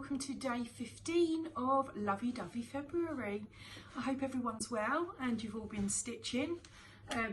welcome to day 15 of Lovey Dovey February. I hope everyone's well and you've all been stitching.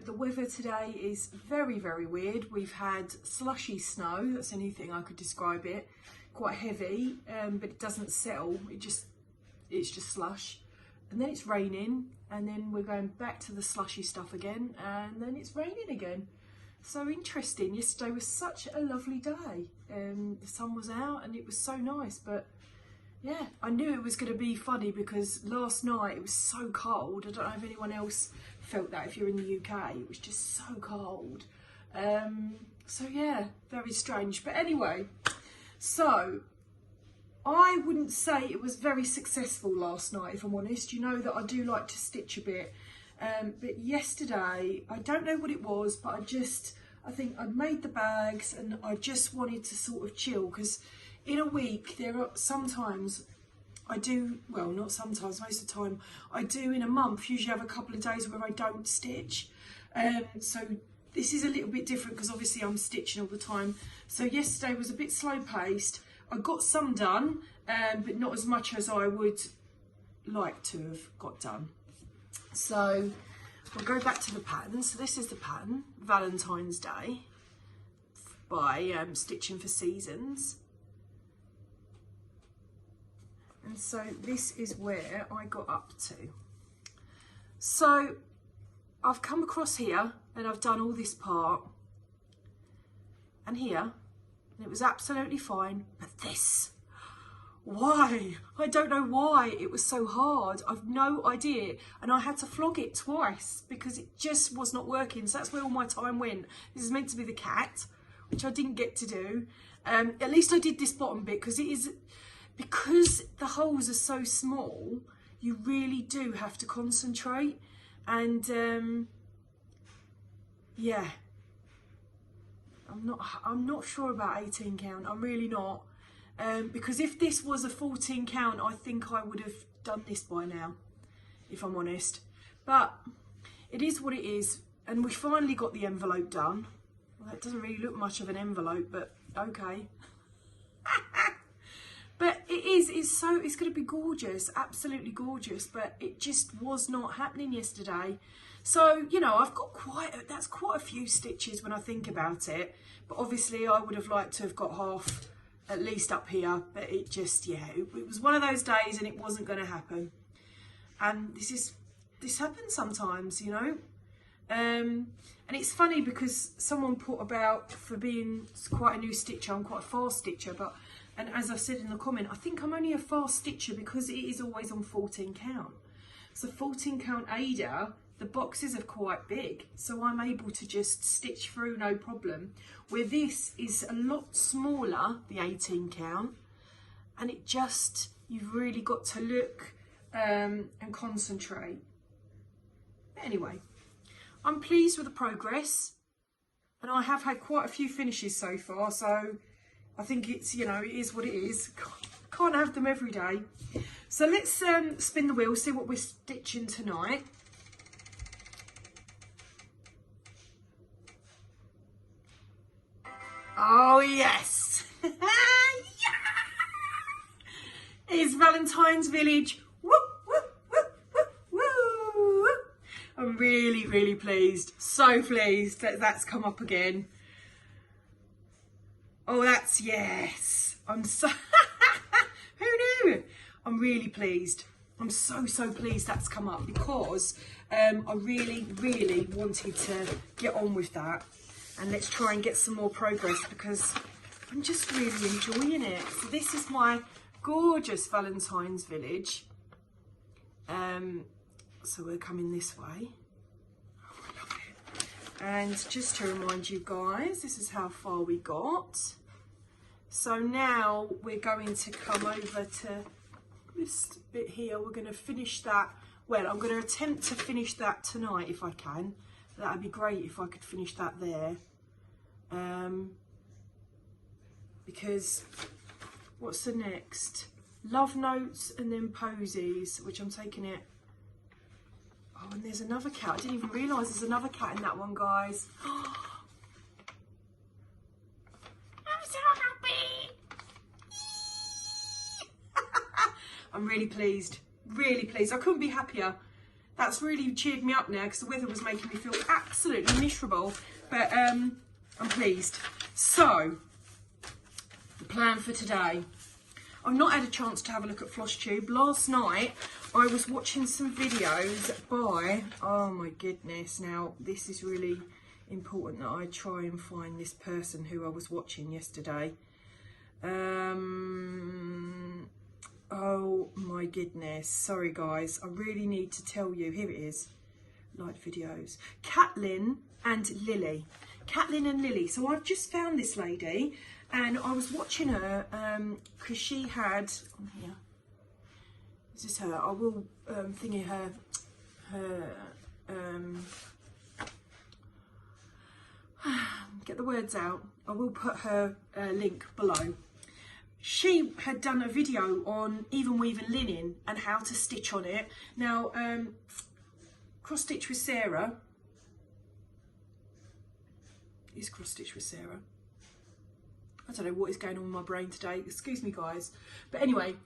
The weather today is very, very weird. We've had slushy snow, that's the only thing I could describe it. Quite heavy, but it doesn't settle, it's just slush. And then it's raining, and then we're going back to the slushy stuff again, and then it's raining again. So interesting. Yesterday was such a lovely day. The sun was out and it was so nice, but yeah, I knew it was going to be funny because last night it was so cold. I don't know if anyone else felt that if you're in the UK. It was just so cold. So yeah, very strange. But anyway, so I wouldn't say it was very successful last night, if I'm honest. You know that I do like to stitch a bit. But yesterday, I don't know what it was, but I think I'd made the bags and I just wanted to sort of chill, because in a week, there are sometimes I do, well, not sometimes, most of the time, I do in a month, usually have a couple of days where I don't stitch. So this is a little bit different because obviously I'm stitching all the time. So yesterday was a bit slow paced. I got some done, but not as much as I would like to have got done. So we'll go back to the pattern. So this is the pattern, Valentine's Day by Stitching for Seasons. And so this is where I got up to. So I've come across here and I've done all this part and here, and it was absolutely fine, but this, why? I don't know why it was so hard. I've no idea. And I had to flog it twice because it just was not working. So that's where all my time went. This is meant to be the cat, which I didn't get to do. At least I did this bottom bit because because the holes are so small, you really do have to concentrate. And yeah, I'm not sure about 18 count. I'm really not. Because if this was a 14 count, I think I would have done this by now, if I'm honest. But it is what it is, and we finally got the envelope done. Well, that doesn't really look much of an envelope, but okay. But it's going to be gorgeous, absolutely gorgeous, but it just was not happening yesterday. So, you know, I've got that's quite a few stitches when I think about it, but obviously I would have liked to have got half at least up here, but it just, yeah, it was one of those days and it wasn't going to happen. And this happens sometimes, you know. And it's funny because someone put about, for being quite a new stitcher, I'm quite a fast stitcher, but, and as I said in the comment, I think I'm only a fast stitcher because it is always on 14 count. So 14 count Ada, the boxes are quite big, so I'm able to just stitch through no problem. Where this is a lot smaller, the 18 count, and it just, you've really got to look and concentrate. But anyway, I'm pleased with the progress, and I have had quite a few finishes so far, so I think it's, you know, it is what it is. Can't have them every day. So let's spin the wheel, see what we're stitching tonight. Oh yes! Yeah! It's Valentine's Village. Woo, woo, woo, woo, woo. I'm really, really pleased. So pleased that that's come up again. Oh, that's, yes. I'm so, who knew? I'm really pleased. I'm so, so pleased that's come up because I really, really wanted to get on with that. And let's try and get some more progress because I'm just really enjoying it. So this is my gorgeous Valentine's Village. So we're coming this way. Oh, I love it. And just to remind you guys, this is how far we got. So now we're going to come over to this bit here. We're going to finish that. Well, I'm going to attempt to finish that tonight if I can. That would be great if I could finish that there. Because what's the next? Love Notes and then Posies, which I'm taking it. Oh, and there's another cat. I didn't even realise there's another cat in that one, guys. I'm so happy. really pleased. Really pleased. I couldn't be happier. That's really cheered me up now because the weather was making me feel absolutely miserable. But I'm pleased. So, the plan for today. I've not had a chance to have a look at Flosstube. Last night, I was watching some videos by... Oh my goodness. Now, this is really important that I try and find this person who I was watching yesterday. Oh my goodness, sorry guys, I really need to tell you. Here it is, like videos. Caitlin and Lily. Caitlin and Lily. So I've just found this lady and I was watching her because she had, on here, is this her? I will thingy her get the words out. I will put her link below. She had done a video on even weaving linen and how to stitch on it. Now, cross stitch with Sarah. Is cross stitch with Sarah? I don't know what is going on with my brain today. Excuse me, guys. But anyway,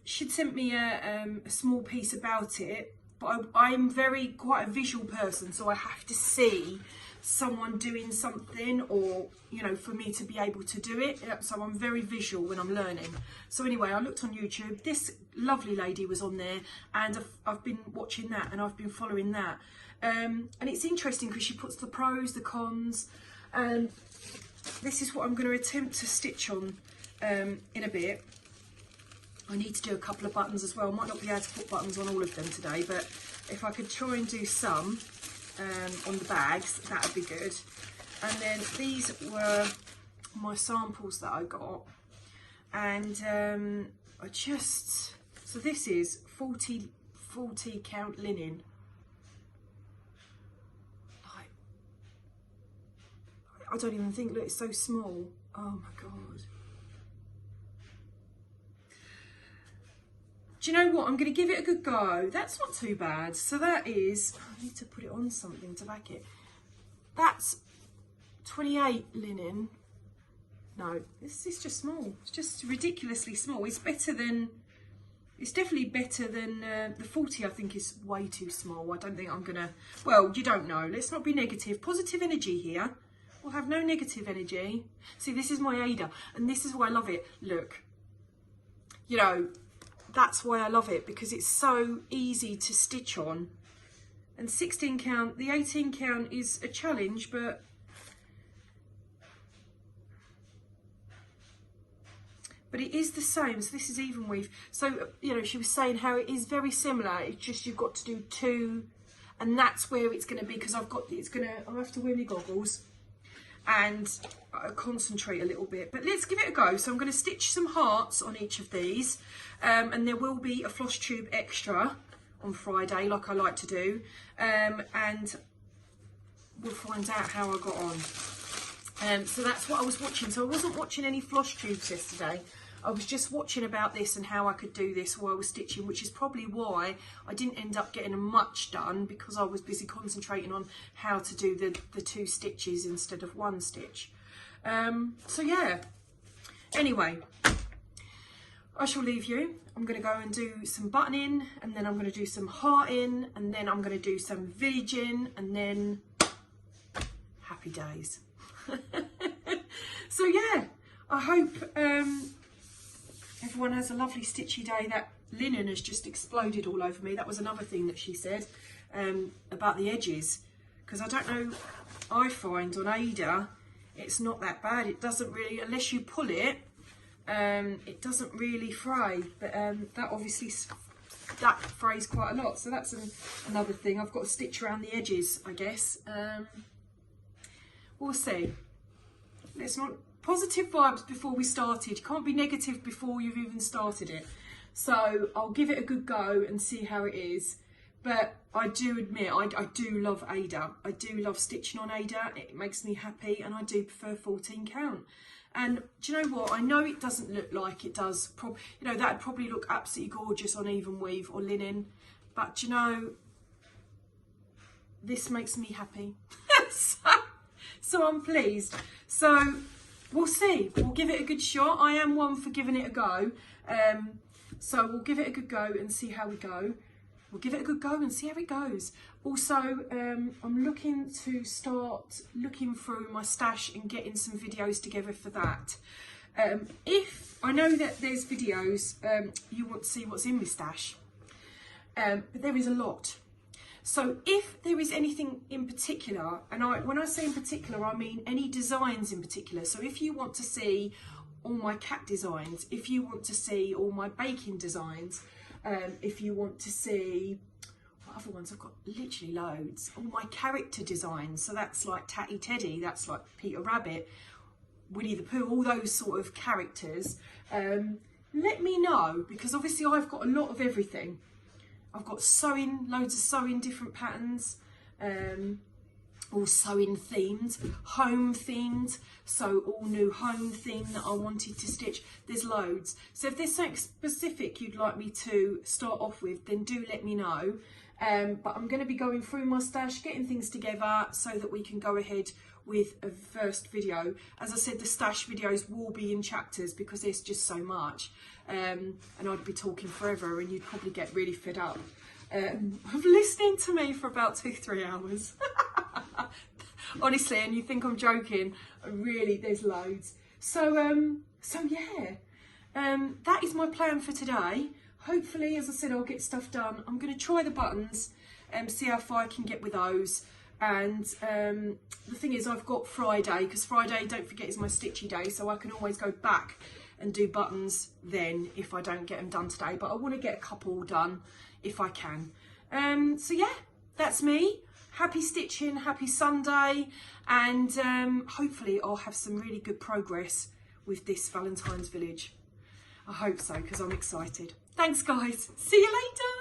she'd sent me a small piece about it. But I'm quite a visual person, so I have to see someone doing something, or you know, for me to be able to do it. So I'm very visual when I'm learning. So anyway, I looked on YouTube. This lovely lady was on there, and I've been watching that and I've been following that. And it's interesting because she puts the pros, the cons, and this is what I'm going to attempt to stitch on in a bit. I need to do a couple of buttons as well. I might not be able to put buttons on all of them today, but if I could try and do some on the bags, that would be good. And then these were my samples that I got, and so this is 40 count linen. Like, I don't even think, look, it's so small. Oh my God. Do you know what? I'm going to give it a good go. That's not too bad. So that is, I need to put it on something to back it. That's 28 linen. No, this is just small. It's just ridiculously small. It's better than, it's definitely better than the 40. I think is way too small. I don't think I'm going to, well, you don't know. Let's not be negative. Positive energy here. We'll have no negative energy. See, this is my Ada, and this is why I love it. Look, you know, that's why I love it, because it's so easy to stitch on. And 16 count, the 18 count is a challenge, but it is the same. So this is even weave. So, you know, she was saying how it is very similar. It's just you've got to do two, and that's where it's going to be, because I'll have to wear my goggles and concentrate a little bit. But let's give it a go. So I'm going to stitch some hearts on each of these, and there will be a Flosstube extra on Friday, like I like to do, and we'll find out how I got on. So that's what I was watching. So I wasn't watching any Flosstubes yesterday. I was just watching about this and how I could do this while I was stitching, which is probably why I didn't end up getting much done, because I was busy concentrating on how to do the two stitches instead of one stitch. So yeah, anyway, I shall leave you. I'm going to go and do some buttoning, and then I'm going to do some hearting, and then I'm going to do some villaging, and then happy days. So yeah, I hope everyone has a lovely stitchy day. That linen has just exploded all over me. That was another thing that she said about the edges, because I don't know, I find on Ada it's not that bad. It doesn't really, unless you pull it, it doesn't really fray, but that obviously that frays quite a lot, so that's another thing. I've got to stitch around the edges, I guess. We'll see. Let's not, positive vibes before we started. You can't be negative before you've even started it. So I'll give it a good go and see how it is. But I do admit, I do love Ada. I do love stitching on Ada. It makes me happy, and I do prefer 14 count. And do you know what? I know it doesn't look like it does. You know, that'd probably look absolutely gorgeous on even weave or linen. But you know, this makes me happy. So I'm pleased. So we'll see. We'll give it a good shot. I am one for giving it a go. So we'll give it a good go and see how we go. We'll give it a good go and see how it goes. Also, I'm looking to start looking through my stash and getting some videos together for that. If I know that there's videos you want to see what's in my stash, but there is a lot. So if there is anything in particular, and when I say in particular, I mean any designs in particular. So if you want to see all my cat designs, if you want to see all my baking designs, if you want to see, what other ones? I've got literally loads. All my character designs, so that's like Tatty Teddy, that's like Peter Rabbit, Winnie the Pooh, all those sort of characters. Let me know, because obviously I've got a lot of everything. I've got sewing, loads of sewing, different patterns, all sewing themed, home themed, so all new home theme that I wanted to stitch. There's loads. So if there's something specific you'd like me to start off with, then do let me know. But I'm going to be going through my stash, getting things together so that we can go ahead with a first video. As I said, the stash videos will be in chapters because there's just so much, and I'd be talking forever and you'd probably get really fed up of listening to me for about 2-3 hours. Honestly, and you think I'm joking, really, there's loads. So yeah, that is my plan for today. Hopefully, as I said, I'll get stuff done. I'm going to try the buttons and see how far I can get with those. And the thing is, I've got Friday, because Friday, don't forget, is my stitchy day, so I can always go back and do buttons then if I don't get them done today. But I want to get a couple done if I can. So yeah, that's me. Happy stitching, happy Sunday, and hopefully I'll have some really good progress with this Valentine's village. I hope so, because I'm excited. Thanks guys, see you later.